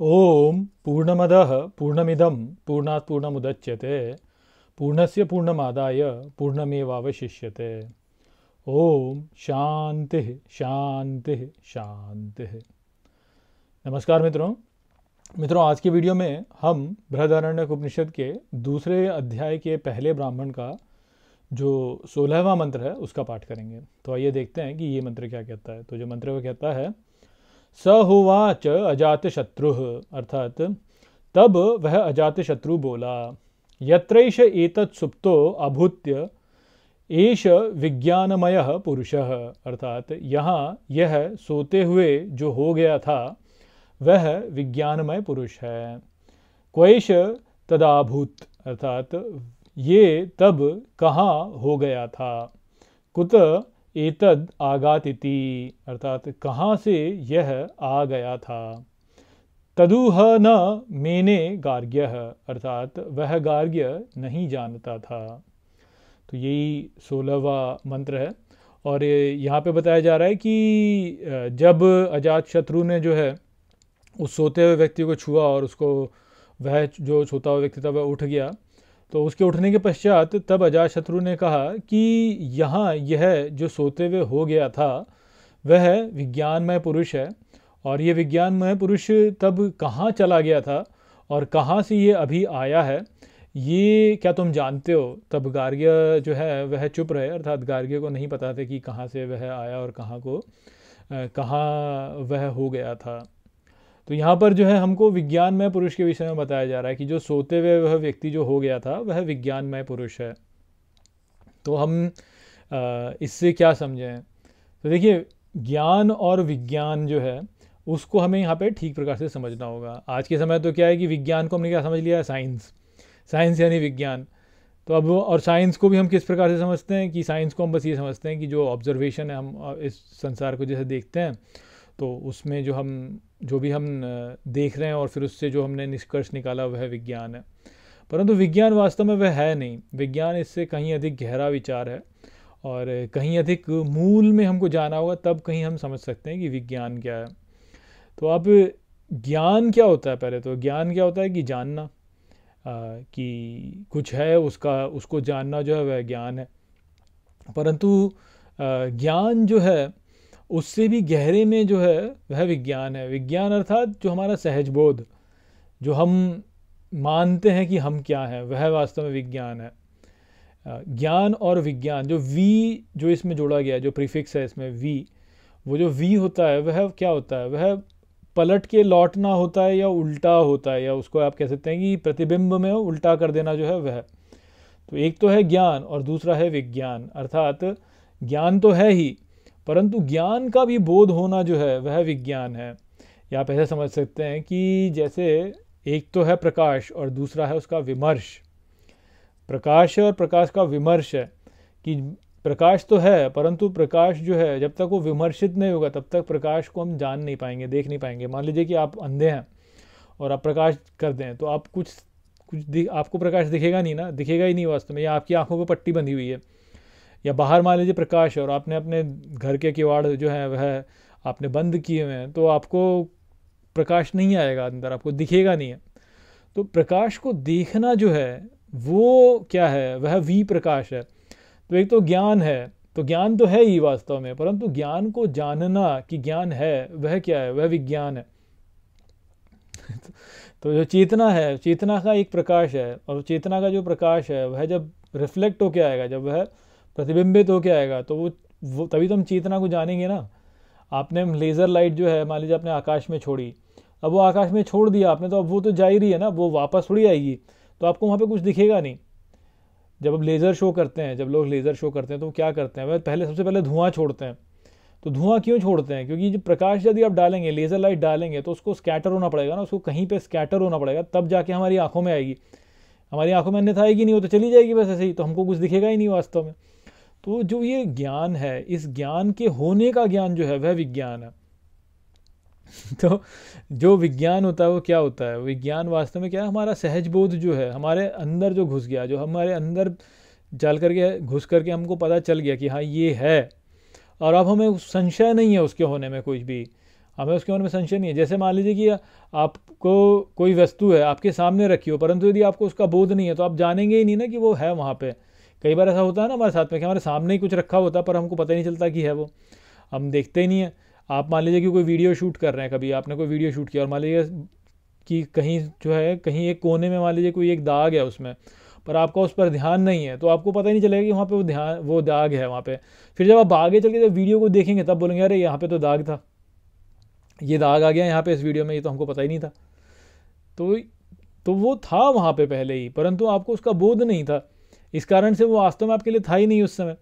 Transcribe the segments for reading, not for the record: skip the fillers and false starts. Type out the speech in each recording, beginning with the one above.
ओम पूर्णमदः पूर्णमिदं पूर्णात् पूर्णमुदच्यते पूर्णस्य पूर्णमादाय पूर्णमेवावशिष्यते। ओम शांति शांति शांति। नमस्कार मित्रों, आज की वीडियो में हम बृहदारण्यक उपनिषद के दूसरे अध्याय के पहले ब्राह्मण का जो 16वां मंत्र है उसका पाठ करेंगे। तो आइए देखते हैं कि ये मंत्र क्या कहता है। तो जो मंत्र वो कहता है, स होवाच अजातशत्रु, अर्थात तब वह अजातशत्रु बोला, यत्रैष एतत् सुप्तो अभूत्य एष विज्ञानमयः पुरुषः, अर्थात यहाँ यह सोते हुए जो हो गया था वह विज्ञानमय पुरुष है। क्वैष तदाभूत, अर्थात ये तब कहाँ हो गया था। कुत एतद आगातिति, अर्थात कहाँ से यह आ गया था। तदुह न मेने गार्ग्यः, अर्थात वह गार्ग्य नहीं जानता था। तो यही 16वां मंत्र है। और यहाँ पे बताया जा रहा है कि जब अजात शत्रु ने जो है उस सोते हुए व्यक्ति को छुआ और उसको वह जो सोता हुआ व्यक्ति था वह उठ गया, तो उसके उठने के पश्चात तब अजातशत्रु ने कहा कि यहाँ यह जो सोते हुए हो गया था वह विज्ञानमय पुरुष है, और ये विज्ञानमय पुरुष तब कहाँ चला गया था और कहाँ से ये अभी आया है, ये क्या तुम जानते हो। तब गार्ग्य जो है वह चुप रहे, अर्थात गार्ग्य को नहीं पता था कि कहाँ से वह आया और कहाँ वह हो गया था। तो यहाँ पर जो है हमको विज्ञानमय पुरुष के विषय में बताया जा रहा है कि जो सोते हुए वह व्यक्ति जो हो गया था वह विज्ञानमय पुरुष है। तो हम इससे क्या समझें। तो देखिए, ज्ञान और विज्ञान जो है उसको हमें यहाँ पे ठीक प्रकार से समझना होगा। आज के समय तो क्या है कि विज्ञान को हमने क्या समझ लिया है, साइंस यानी विज्ञान। तो अब और साइंस को भी हम किस प्रकार से समझते हैं कि साइंस को हम बस ये समझते हैं कि जो ऑब्जर्वेशन है, हम इस संसार को जैसे देखते हैं तो उसमें जो भी हम देख रहे हैं और फिर उससे जो हमने निष्कर्ष निकाला वह विज्ञान है। परंतु विज्ञान वास्तव में वह है नहीं। विज्ञान इससे कहीं अधिक गहरा विचार है और कहीं अधिक मूल में हमको जाना होगा, तब कहीं हम समझ सकते हैं कि विज्ञान क्या है। तो अब ज्ञान क्या होता है। पहले तो ज्ञान क्या होता है कि जानना, कि कुछ है उसको जानना जो है वह ज्ञान है। परंतु ज्ञान जो है उससे भी गहरे में जो है वह विज्ञान है। विज्ञान अर्थात जो हमारा सहज बोध, जो हम मानते हैं कि हम क्या हैं, वह वास्तव में विज्ञान है। ज्ञान और विज्ञान, जो वी जो इसमें जोड़ा गया है, जो प्रीफिक्स है इसमें वी, वो जो वी होता है वह क्या होता है, वह पलट के लौटना होता है या उल्टा होता है, या उसको आप कह सकते हैं कि प्रतिबिंब में उल्टा कर देना जो है वह। तो एक तो है ज्ञान और दूसरा है विज्ञान। अर्थात ज्ञान तो है ही, परंतु ज्ञान का भी बोध होना जो है वह विज्ञान है। या आप ऐसे समझ सकते हैं कि जैसे एक तो है प्रकाश और दूसरा है उसका विमर्श। प्रकाश और प्रकाश का विमर्श है कि प्रकाश तो है, परंतु प्रकाश जो है जब तक वो विमर्शित नहीं होगा तब तक प्रकाश को हम जान नहीं पाएंगे, देख नहीं पाएंगे। मान लीजिए कि आप अंधे हैं और आप प्रकाश कर दें तो आप आपको प्रकाश दिखेगा नहीं ना, दिखेगा ही नहीं वास्तव में, या आपकी आंखों पर पट्टी बंधी हुई है। या बाहर मान लीजिए प्रकाश है और आपने अपने घर के किवाड़ जो है वह आपने बंद किए हुए हैं, तो आपको प्रकाश नहीं आएगा अंदर, आपको दिखेगा नहीं है। तो प्रकाश को देखना जो है वो क्या है, वह वी प्रकाश है। तो एक तो ज्ञान है, तो ज्ञान तो है ही वास्तव में, परंतु ज्ञान को जानना कि ज्ञान है वह क्या है, वह विज्ञान है। तो जो चेतना है, चेतना का एक प्रकाश है, और चेतना का जो प्रकाश है वह जब रिफ्लेक्ट होकर आएगा, जब वह प्रतिबिंबित होकर आएगा, तो वो तभी तो हम चेतना को जानेंगे ना। आपने लेज़र लाइट जो है मान लीजिए आपने आकाश में छोड़ी, अब वो आकाश में छोड़ दिया आपने, तो अब वो तो जा ही रही है ना, वो वापस थोड़ी आएगी, तो आपको वहाँ पे कुछ दिखेगा नहीं। जब अब लेज़र शो करते हैं, जब लोग लेज़र शो करते हैं तो क्या करते हैं, वह सबसे पहले धुआं छोड़ते हैं। तो धुआं क्यों छोड़ते हैं, क्योंकि जब प्रकाश यदि आप डालेंगे, लेज़र लाइट डालेंगे, तो उसको स्कैटर होना पड़ेगा ना, उसको कहीं पर स्कैटर होना पड़ेगा, तब जाके हमारी आँखों में आएगी। हमारी आँखों में अन्यथा आएगी नहीं, वो तो चली जाएगी बस ऐसे ही, तो हमको कुछ दिखेगा ही नहीं वास्तव में। तो जो ये ज्ञान है, इस ज्ञान के होने का ज्ञान जो है वह विज्ञान है। तो जो विज्ञान होता है वो क्या होता है, विज्ञान वास्तव में क्या है, हमारा सहज बोध जो है हमारे अंदर जो घुस गया, जो हमारे अंदर चल करके घुस करके हमको पता चल गया कि हाँ ये है, और अब हमें संशय नहीं है उसके होने में कुछ भी। हमें उसके बारे में संशय नहीं है। जैसे मान लीजिए कि आपको कोई वस्तु है आपके सामने रखी हो, परंतु यदि आपको उसका बोध नहीं है तो आप जानेंगे ही नहीं ना कि वो है वहाँ पे। कई बार ऐसा होता है ना हमारे साथ में कि हमारे सामने ही कुछ रखा होता है पर हमको पता ही नहीं चलता कि है वो, हम देखते ही नहीं है। आप मान लीजिए कि कोई वीडियो शूट कर रहे हैं, कभी आपने कोई वीडियो शूट किया और मान लीजिए कि कहीं जो है कहीं एक कोने में मान लीजिए कोई एक दाग है उसमें, पर आपका उस पर ध्यान नहीं है तो आपको पता ही नहीं चलेगा कि वहाँ पे वो दाग है वहाँ पे। फिर जब आप आगे चल के जब वीडियो को देखेंगे तब बोलेंगे अरे यहाँ पे तो दाग था, ये दाग आ गया यहाँ पे इस वीडियो में, ये तो हमको पता ही नहीं था। तो वो था वहाँ पे पहले ही, परंतु आपको उसका बोध नहीं था, इस कारण से वो वास्तव में आपके लिए था ही नहीं उस समय।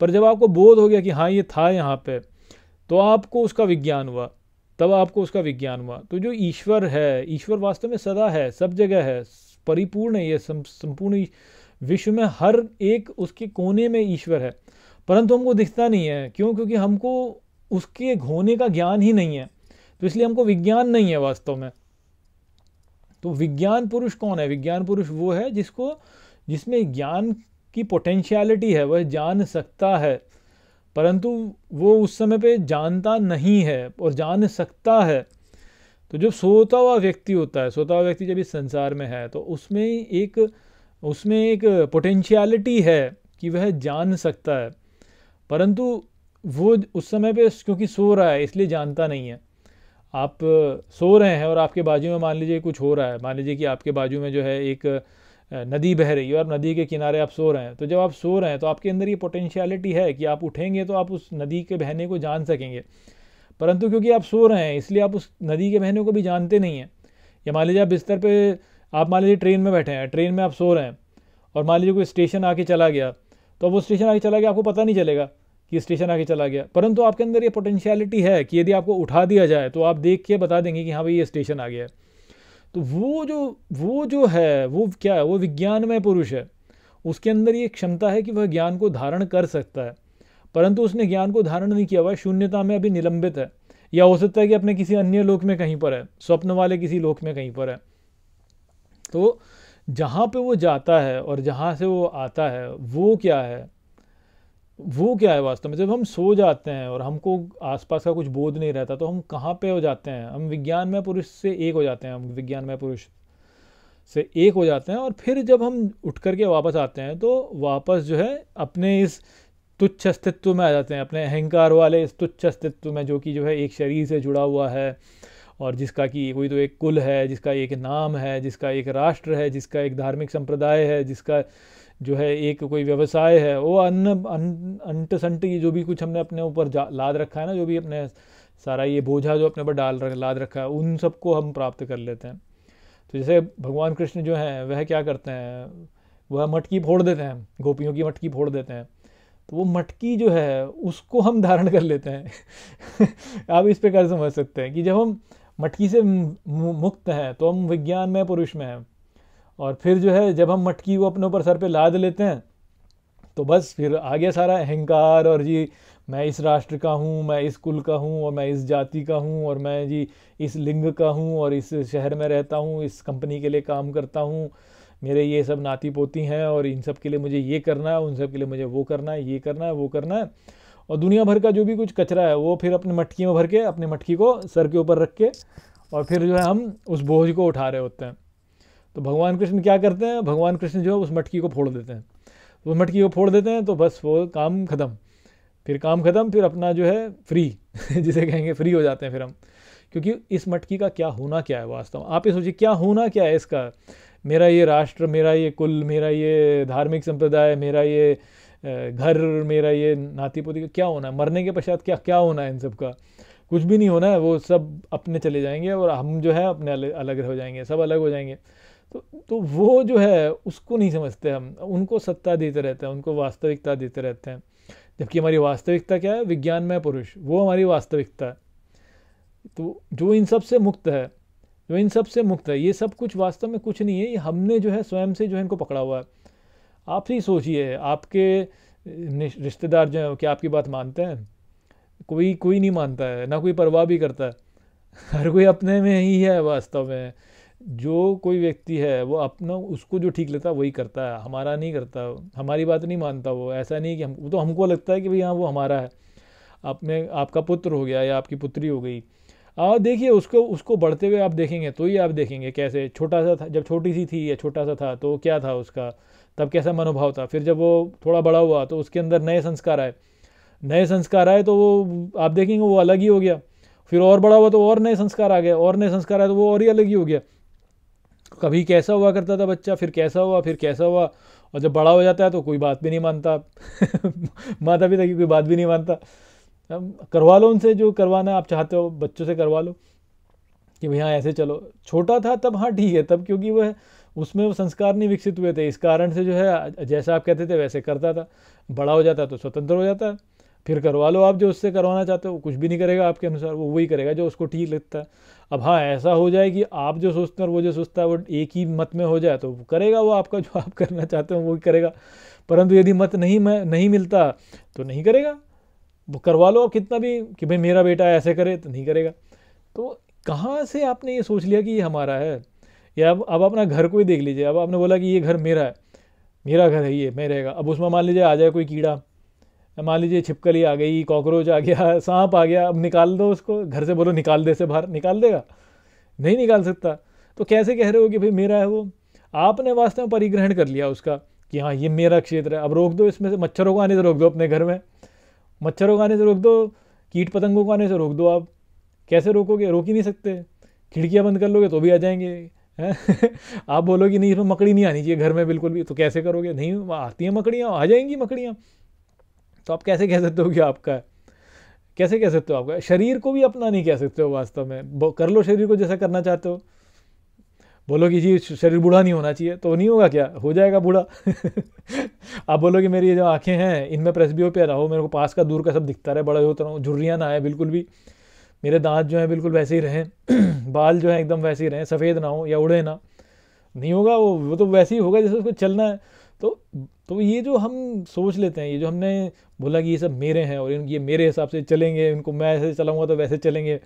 पर जब आपको बोध हो गया कि हाँ ये था यहाँ पे, तो आपको उसका विज्ञान हुआ, तब आपको उसका विज्ञान हुआ। तो जो ईश्वर है, ईश्वर वास्तव में सदा है, सब जगह है, परिपूर्ण है, ये संपूर्ण विश्व में हर एक उसके कोने में ईश्वर है, परंतु हमको दिखता नहीं है। क्यों? क्योंकि हमको उसके होने का ज्ञान ही नहीं है, तो इसलिए हमको विज्ञान नहीं है वास्तव में। तो विज्ञान पुरुष कौन है? विज्ञान पुरुष वो है जिसमें ज्ञान की पोटेंशियलिटी है, वह जान सकता है, परंतु वो उस समय पे जानता नहीं है और जान सकता है। तो जो सोता हुआ व्यक्ति होता है, सोता हुआ व्यक्ति जब इस संसार में है तो उसमें एक पोटेंशियलिटी है कि वह जान सकता है, परंतु वो उस समय पे क्योंकि सो रहा है इसलिए जानता नहीं है। आप सो रहे हैं और आपके बाजू में मान लीजिए कुछ हो रहा है, मान लीजिए कि आपके बाजू में जो है एक नदी बह रही है और नदी के किनारे आप सो रहे हैं। तो जब आप सो रहे हैं तो आपके अंदर ये पोटेंशियलिटी है कि आप उठेंगे तो आप उस नदी के बहने को जान सकेंगे, परंतु क्योंकि आप सो रहे हैं इसलिए आप उस नदी के बहने को भी जानते नहीं हैं। या मान लीजिए आप बिस्तर पे, आप मान लीजिए ट्रेन में बैठे हैं, ट्रेन में आप सो रहे हैं और मान लीजिए कोई स्टेशन आके चला गया, तो वो स्टेशन आके चला गया आपको पता नहीं चलेगा कि स्टेशन आके चला गया, परंतु आपके अंदर ये पोटेंशियलिटी है कि यदि आपको उठा दिया जाए तो आप देख के बता देंगे कि हाँ भाई ये स्टेशन आ गया है। तो वो जो है वो क्या है? वो विज्ञानमय पुरुष है। उसके अंदर ये क्षमता है कि वह ज्ञान को धारण कर सकता है, परंतु उसने ज्ञान को धारण नहीं किया, वह शून्यता में अभी निलंबित है, या हो सकता है कि अपने किसी अन्य लोक में कहीं पर है, स्वप्न वाले किसी लोक में कहीं पर है। तो जहाँ पे वो जाता है और जहाँ से वो आता है वो क्या है? वो क्या है वास्तव में? जब हम सो जाते हैं और हमको आसपास का कुछ बोध नहीं रहता तो हम कहाँ पे हो जाते हैं? हम विज्ञानमय पुरुष से एक हो जाते हैं, हम विज्ञानमय पुरुष से एक हो जाते हैं। और फिर जब हम उठ करके वापस आते हैं तो वापस जो है अपने इस तुच्छ अस्तित्व में आ जाते हैं, अपने अहंकार वाले इस तुच्छ अस्तित्व में, जो कि जो है एक शरीर से जुड़ा हुआ है और जिसका कि कोई तो एक कुल है, जिसका एक नाम है, जिसका एक राष्ट्र है, जिसका एक धार्मिक संप्रदाय है, जिसका जो है एक कोई व्यवसाय है। वो अंट संट ये जो भी कुछ हमने अपने ऊपर लाद रखा है ना, जो भी अपने सारा ये बोझा जो अपने ऊपर लाद रखा है, उन सबको हम प्राप्त कर लेते हैं। तो जैसे भगवान कृष्ण जो हैं वह क्या करते हैं? वह मटकी फोड़ देते हैं, गोपियों की मटकी फोड़ देते हैं, तो वो मटकी जो है उसको हम धारण कर लेते हैं। आप इस प्रकार समझ सकते हैं कि जब हम मटकी से मुक्त हैं तो हम विज्ञानमय पुरुष में हैं, और फिर जो है जब हम मटकी को अपने ऊपर सर पे लाद लेते हैं तो बस फिर आ गया सारा अहंकार, और जी मैं इस राष्ट्र का हूँ, मैं इस कुल का हूँ, और मैं इस जाति का हूँ, और मैं जी इस लिंग का हूँ, और इस शहर में रहता हूँ, इस कंपनी के लिए काम करता हूँ, मेरे ये सब नाती पोती हैं, और इन सब के लिए मुझे ये करना है, उन सब के लिए मुझे वो करना है, ये करना है, वो करना है। और दुनिया भर का जो भी कुछ कचरा है वो फिर अपनी मटकी में भर के, अपनी मटकी को सर के ऊपर रख के, और फिर जो है हम उस बोझ को उठा रहे होते हैं। तो भगवान कृष्ण क्या करते हैं? भगवान कृष्ण जो है उस मटकी को फोड़ देते हैं। वो मटकी को फोड़ देते हैं तो बस वो काम ख़त्म, फिर काम ख़त्म, फिर अपना जो है फ्री जिसे कहेंगे फ्री हो जाते हैं फिर हम। क्योंकि इस मटकी का क्या होना क्या है वास्तव में? आप ये सोचिए क्या होना क्या है इसका? मेरा ये राष्ट्र, मेरा ये कुल, मेरा ये धार्मिक संप्रदाय, मेरा ये घर, मेरा ये नाती पोती का क्या होना है? मरने के पश्चात क्या क्या होना है? इन सब का कुछ भी नहीं होना है, वो सब अपने चले जाएंगे और हम जो है अपने अलग हो जाएंगे, सब अलग हो जाएंगे। तो वो जो है उसको नहीं समझते हम, उनको सत्ता देते रहते हैं, उनको वास्तविकता देते रहते हैं, जबकि हमारी वास्तविकता क्या है? विज्ञानमय पुरुष, वो हमारी वास्तविकता है। तो जो इन सब से मुक्त है, जो इन सब से मुक्त है, ये सब कुछ वास्तव में कुछ नहीं है, ये हमने जो है स्वयं से जो है इनको पकड़ा हुआ है। आप ही सोचिए, आपके रिश्तेदार जो है क्या आपकी बात मानते हैं? कोई नहीं मानता है, ना कोई परवाह भी करता है। हर कोई अपने में ही है वास्तव में। जो कोई व्यक्ति है वो अपना उसको जो ठीक लगता है वही करता है, हमारा नहीं करता, हमारी बात नहीं मानता वो। ऐसा नहीं कि हम तो, हमको लगता है कि भाई हाँ वो हमारा है। आपने आपका पुत्र हो गया या आपकी पुत्री हो गई, आप देखिए उसको उसको बढ़ते हुए आप देखेंगे तो ही आप देखेंगे कैसे छोटा सा था, जब छोटी सी थी या छोटा सा था तो क्या था उसका, तब कैसा मनोभाव था। फिर जब वो थोड़ा बड़ा हुआ तो उसके अंदर नए संस्कार आए, नए संस्कार आए तो वो आप देखेंगे वो अलग ही हो गया। फिर और बड़ा हुआ तो और नए संस्कार आ गए, और नए संस्कार आए तो वो और ही अलग ही हो गया। कभी कैसा हुआ करता था बच्चा, फिर कैसा हुआ, फिर कैसा हुआ, और जब बड़ा हो जाता है तो कोई बात भी नहीं मानता माता पिता की कोई बात भी नहीं मानता। अब करवा लो उनसे जो करवाना आप चाहते हो, बच्चों से करवा लो कि भैया ऐसे चलो। छोटा था तब हाँ ठीक है, तब क्योंकि वह उसमें वो संस्कार नहीं विकसित हुए थे, इस कारण से जो है जैसा आप कहते थे वैसे करता था। बड़ा हो जाता तो स्वतंत्र हो जाता है, फिर करवा लो आप जो उससे करवाना चाहते हो, कुछ भी नहीं करेगा आपके अनुसार, वो वही करेगा जो उसको ठीक लगता है। अब हाँ ऐसा हो जाए कि आप जो सोचते हैं और वो जो सोचता है वो एक ही मत में हो जाए तो वो करेगा, वो आपका जो आप करना चाहते हो वो ही करेगा। परंतु यदि मत नहीं मिलता तो नहीं करेगा। वो करवा लो कितना भी कि भाई मेरा बेटा ऐसे करे, तो नहीं करेगा। तो कहाँ से आपने ये सोच लिया कि ये हमारा है। या अब अपना घर को ही देख लीजिए, अब आपने बोला कि ये घर मेरा है, मेरा घर है ये, मैं रहेगा। अब उसमें मान लीजिए आ जाए कोई कीड़ा, मान लीजिए छिपकली आ गई, कॉकरोच आ गया, सांप आ गया, अब निकाल दो उसको घर से, बोलो निकाल दे से बाहर, निकाल देगा? नहीं निकाल सकता। तो कैसे कह रहे हो कि भाई मेरा है वो? आपने वास्तव में परिग्रहण कर लिया उसका कि हाँ ये मेरा क्षेत्र है। अब रोक दो इसमें से, मच्छरों को आने से रोक दो अपने घर में, मच्छरों को आने से रोक दो, कीट पतंगों को आने से रोक दो। आप कैसे रोकोगे? रोक ही नहीं सकते। खिड़कियाँ बंद कर लोगे तो भी आ जाएंगे हैं आप बोलो कि नहीं इसमें मकड़ी नहीं आनी चाहिए घर में बिल्कुल भी, तो कैसे करोगे? नहीं आती हैं मकड़ियाँ, आ जाएंगी मकड़ियाँ। तो आप कैसे कह सकते हो कि आपका है? कैसे कह सकते हो आपका? शरीर को भी अपना नहीं कह सकते हो वास्तव में। कर लो शरीर को जैसा करना चाहते हो। बोलो कि जी शरीर बूढ़ा नहीं होना चाहिए, तो नहीं होगा क्या? हो जाएगा बूढ़ा आप बोलो कि मेरी ये जो आंखें हैं इनमें प्रेसबियोपिया ना हो, मेरे को पास का दूर का सब दिखता रहे, बड़ा होता रहूँ, झुर्रियाँ ना आए बिल्कुल भी, मेरे दांत जो हैं बिल्कुल वैसे ही रहें बाल जो हैं एकदम वैसे ही रहें, सफ़ेद ना हो या उड़े ना, नहीं होगा वो तो वैसे ही होगा जैसे उसको चलना है। तो तो ये जो हम सोच लेते हैं, ये जो हमने बोला कि ये सब मेरे हैं और ये मेरे हिसाब से चलेंगे, इनको मैं ऐसे चलाऊंगा तो वैसे चलेंगे,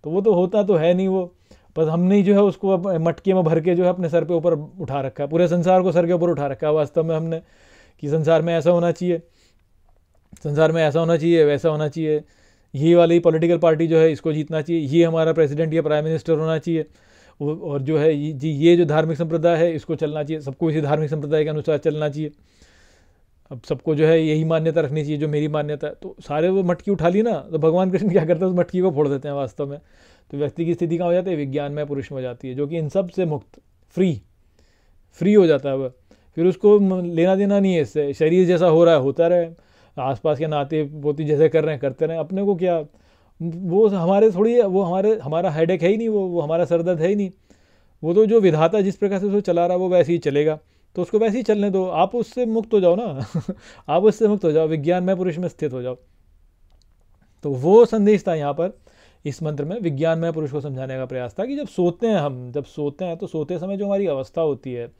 तो वो तो होता तो है नहीं वो। बस हमने ही जो है उसको अब मटके में भर के जो है अपने सर पे ऊपर उठा रखा है, पूरे संसार को सर के ऊपर उठा रखा है वास्तव में हमने, कि संसार में ऐसा होना चाहिए, संसार में ऐसा होना चाहिए, वैसा होना चाहिए, ये वाली पॉलिटिकल पार्टी जो है इसको जीतना चाहिए, ये हमारा प्रेसिडेंट या प्राइम मिनिस्टर होना चाहिए, और जो है ये जो धार्मिक संप्रदाय है इसको चलना चाहिए, सबको इसी धार्मिक संप्रदाय के अनुसार चलना चाहिए। अब सबको जो है यही मान्यता रखनी चाहिए जो मेरी मान्यता है। तो सारे वो मटकी उठा ली ना, तो भगवान कृष्ण क्या करते हैं, उस मटकी को फोड़ देते हैं वास्तव में। तो व्यक्ति की स्थिति कहाँ हो जाती है? विज्ञान में पुरुष में हो जाती है, जो कि इन सब से मुक्त, फ्री हो जाता है वह। फिर उसको लेना देना नहीं है इससे, शरीर जैसा हो रहा है होता रहे, आसपास के नाते पोती जैसे कर रहे हैं करते रहें, अपने को क्या, वो हमारे थोड़ी है, वो हमारा हेडेक है ही नहीं, वो हमारा सरदर्द है ही नहीं। वो तो जो विधाता जिस प्रकार से उसको चला रहा है वो वैसे ही चलेगा, तो उसको वैसे ही चलने दो, आप उससे मुक्त हो जाओ ना आप उससे मुक्त हो जाओ, विज्ञान में पुरुष में स्थित हो जाओ। तो वो संदेश था यहाँ पर इस मंत्र में, विज्ञान में पुरुष को समझाने का प्रयास था कि जब सोते हैं हम, जब सोते हैं तो सोते समय जो हमारी अवस्था होती है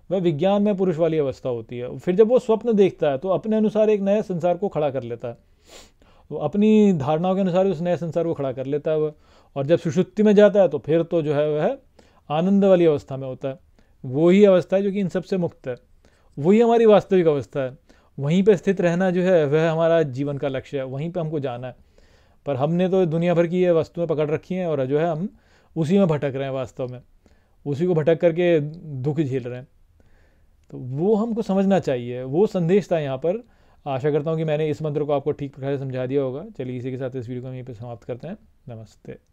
वह विज्ञान में पुरुष वाली अवस्था होती है। फिर जब वो स्वप्न देखता है तो अपने अनुसार एक नए संसार को खड़ा कर लेता है, वो अपनी धारणाओं के अनुसार उस नए संसार को खड़ा कर लेता है वह। और जब सुषुप्ति में जाता है तो फिर तो जो है वह आनंद वाली अवस्था में होता है। वो ही अवस्था है जो कि इन सबसे मुक्त है, वही हमारी वास्तविक अवस्था है। वहीं पे स्थित रहना जो है वह हमारा जीवन का लक्ष्य है, वहीं पे हमको जाना है। पर हमने तो दुनिया भर की ये वस्तुएं पकड़ रखी हैं और जो है हम उसी में भटक रहे हैं, वास्तव में उसी को भटक करके दुख झेल रहे हैं। तो वो हमको समझना चाहिए, वो संदेश था यहाँ पर। आशा करता हूँ कि मैंने इस मंत्र को आपको ठीक प्रकार से समझा दिया होगा। चलिए इसी के साथ इस वीडियो को हम यहीं पर समाप्त करते हैं। नमस्ते।